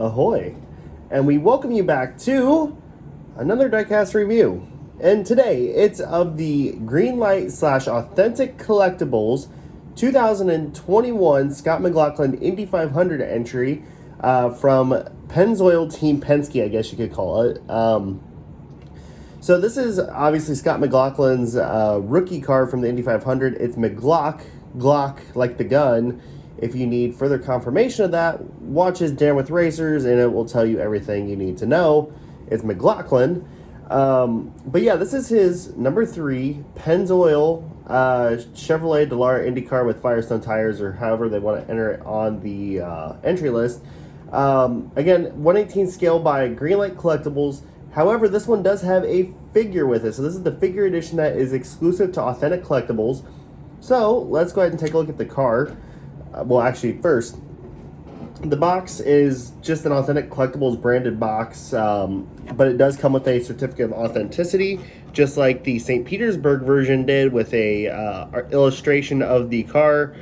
ahoy, and we welcome you back to another diecast review. And today it's of the Greenlight / Authentic Collectibles 2021 Scott McLaughlin Indy 500 entry from Pennzoil Team Penske, I guess you could call it. So this is obviously Scott McLaughlin's rookie car from the Indy 500. It's Glock like the gun. If you need further confirmation of that, watch his Dan with Racers, and it will tell you everything you need to know. It's McLaughlin. But yeah, this is his number 3 Pennzoil Chevrolet Dallara Indy car with Firestone tires, or however they want to enter it on the entry list. Again, 1/18 scale by Greenlight Collectibles. However, this one does have a figure with it. So this is the figure edition that is exclusive to Authentic Collectibles. So let's go ahead and take a look at the car. Well, actually, first, the box is just an Authentic Collectibles branded box, but it does come with a certificate of authenticity, just like the St. Petersburg version did, with a illustration of the car,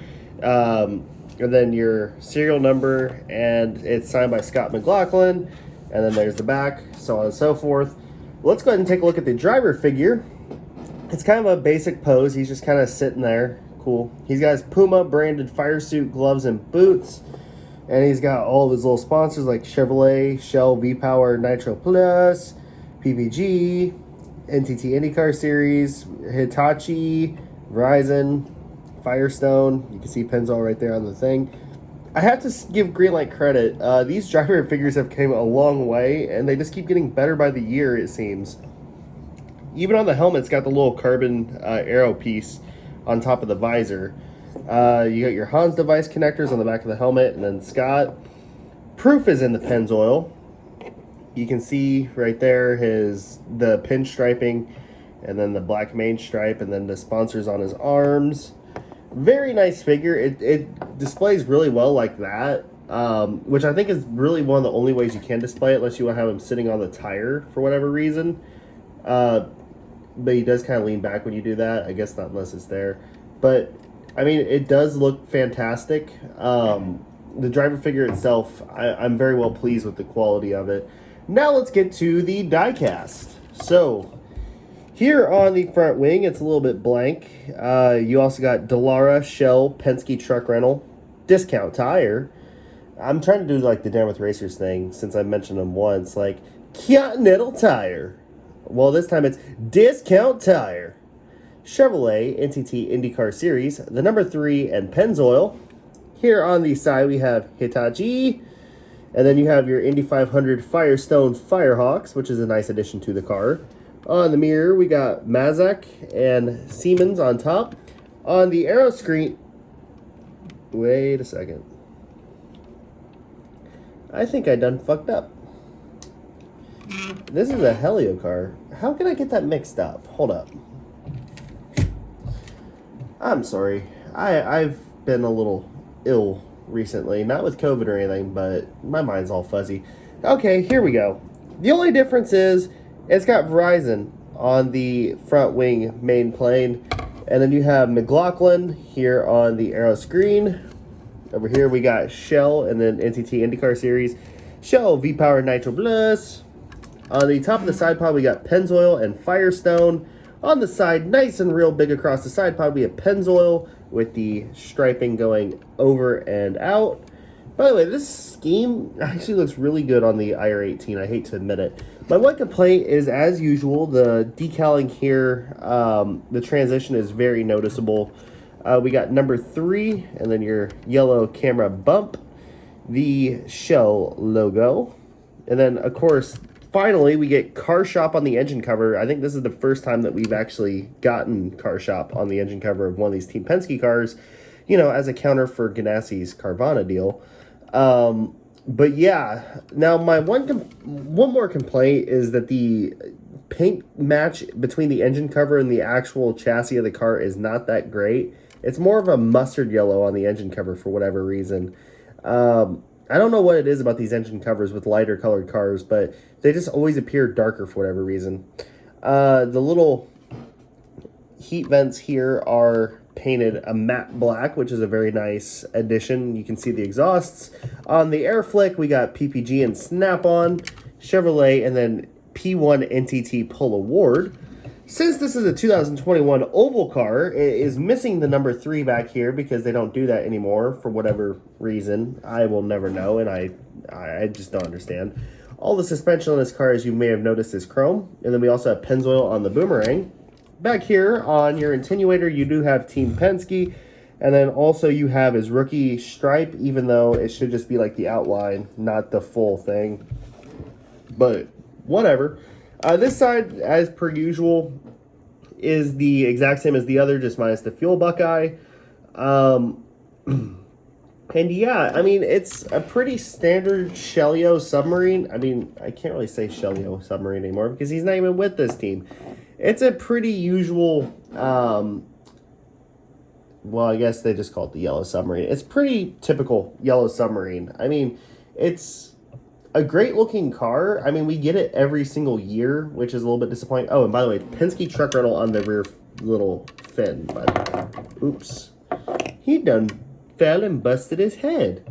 and then your serial number, and it's signed by Scott McLaughlin, and then there's the back, so on and so forth. Let's go ahead and take a look at the driver figure. It's kind of a basic pose. He's just kind of sitting there. Cool. He's got his Puma branded fire suit, gloves, and boots. And he's got all of his little sponsors like Chevrolet, Shell, V-Power, Nitro Plus, PPG, NTT IndyCar Series, Hitachi, Verizon, Firestone. You can see Pennzoil right there on the thing. I have to give Greenlight credit. These driver figures have came a long way, and they just keep getting better by the year, it seems. Even on the helmet, it's got the little carbon arrow piece on top of the visor. You got your Hans device connectors on the back of the helmet, and then Scott. Proof is in the Pennzoil. You can see right there the pinstriping, and then the black main stripe, and then the sponsors on his arms. Very nice figure. It displays really well like that, which I think is really one of the only ways you can display it, unless you want to have him sitting on the tire for whatever reason. But he does kind of lean back when you do that. I guess not unless it's there. But, I mean, it does look fantastic. The driver figure itself, I'm very well pleased with the quality of it. Now let's get to the diecast. So, here on the front wing, it's a little bit blank. You also got Dallara, Shell, Penske truck rental, discount tire. I'm trying to do like the Dan with Racers thing, since I mentioned them once. Like, Continental Tire. Well, this time it's discount tire. Chevrolet NTT IndyCar Series, the number 3, and Pennzoil. Here on the side we have Hitachi, and then you have your Indy 500 Firestone Firehawks, which is a nice addition to the car. On the mirror we got Mazak and Siemens on top. On the aero screen, wait a second. I think I done fucked up. This is a Helio car. How can I get that mixed up? Hold up. I'm sorry. I've been a little ill recently. Not with COVID or anything, but my mind's all fuzzy. Okay, here we go. The only difference is it's got Verizon on the front wing main plane. And then you have McLaughlin here on the aero screen. Over here we got Shell and then NTT IndyCar Series. Shell, V-Power, Nitro Plus. On the top of the side pod, we got Pennzoil and Firestone. On the side, nice and real big across the side pod, we have Pennzoil with the striping going over and out. By the way, this scheme actually looks really good on the IR18. I hate to admit it. My one complaint is, as usual, the decaling here, the transition is very noticeable. We got number 3, and then your yellow camera bump, the Shell logo, and then, of course, finally, we get Car Shop on the engine cover. I think this is the first time that we've actually gotten Car Shop on the engine cover of one of these Team Penske cars, you know, as a counter for Ganassi's Carvana deal. But yeah, now my one more complaint is that the paint match between the engine cover and the actual chassis of the car is not that great. It's more of a mustard yellow on the engine cover for whatever reason. I don't know what it is about these engine covers with lighter colored cars, but they just always appear darker for whatever reason. The little heat vents here are painted a matte black, which is a very nice addition. You can see the exhausts. On the air flick, we got PPG and Snap-on, Chevrolet, and then P1 NTT Pull Award. Since this is a 2021 oval car, it is missing the number 3 back here because they don't do that anymore for whatever reason. I will never know, and I just don't understand. All the suspension on this car, as you may have noticed, is chrome. And then we also have Pennzoil on the boomerang. Back here on your attenuator, you do have Team Penske. And then also you have his rookie stripe, even though it should just be like the outline, not the full thing. But whatever. This side, as per usual, is the exact same as the other, just minus the fuel buckeye. And yeah, I mean, it's a pretty standard Shelio submarine. I mean, I can't really say Shelio submarine anymore because he's not even with this team. It's a pretty usual, well, I guess they just call it the yellow submarine. It's pretty typical yellow submarine. I mean, it's a great looking car. I mean, we get it every single year, which is a little bit disappointing. Oh, and by the way, Penske truck rental on the rear little fin. But, oops. He done fell and busted his head.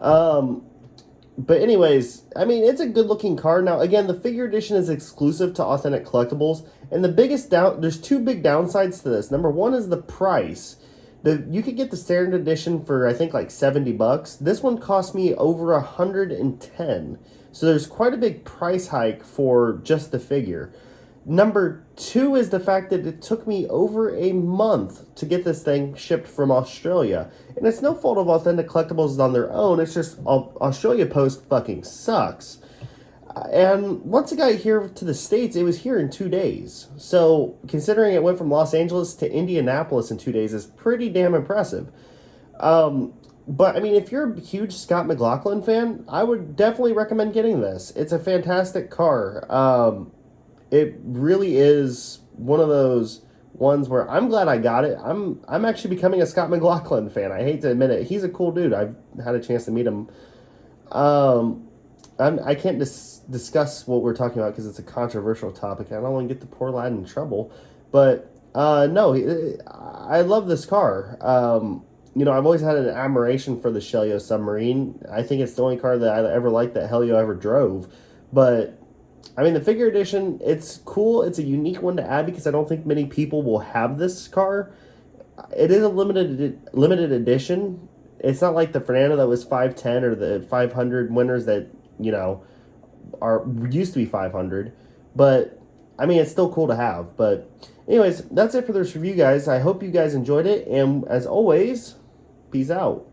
But anyways, I mean, it's a good looking car. Now, again, the figure edition is exclusive to Authentic Collectibles. And the biggest there's 2 big downsides to this. Number 1 is the price. You could get the standard edition for, I think, like $70. This one cost me over $110. So there's quite a big price hike for just the figure. Number 2 is the fact that it took me over a month to get this thing shipped from Australia. And it's no fault of Authentic Collectibles on their own. It's just Australia Post fucking sucks. And once it got here to the States, it was here in 2 days. So considering it went from Los Angeles to Indianapolis in 2 days is pretty damn impressive. But I mean, if you're a huge Scott McLaughlin fan, I would definitely recommend getting this. It's a fantastic car. It really is one of those ones where I'm glad I got it. I'm actually becoming a Scott McLaughlin fan. I hate to admit it. He's a cool dude. I've had a chance to meet him. I can't discuss what we're talking about because it's a controversial topic. I don't want to get the poor lad in trouble. But no, I love this car. You know, I've always had an admiration for the Shelio submarine. I think it's the only car that I ever liked that Helio ever drove. But I mean, the figure edition, it's cool. It's a unique one to add because I don't think many people will have this car. It is a limited edition. It's not like the Fernando that was 510 or the 500 winners that, you know, used to be 500. But, I mean, it's still cool to have. But, anyways, that's it for this review, guys. I hope you guys enjoyed it. And, as always, peace out.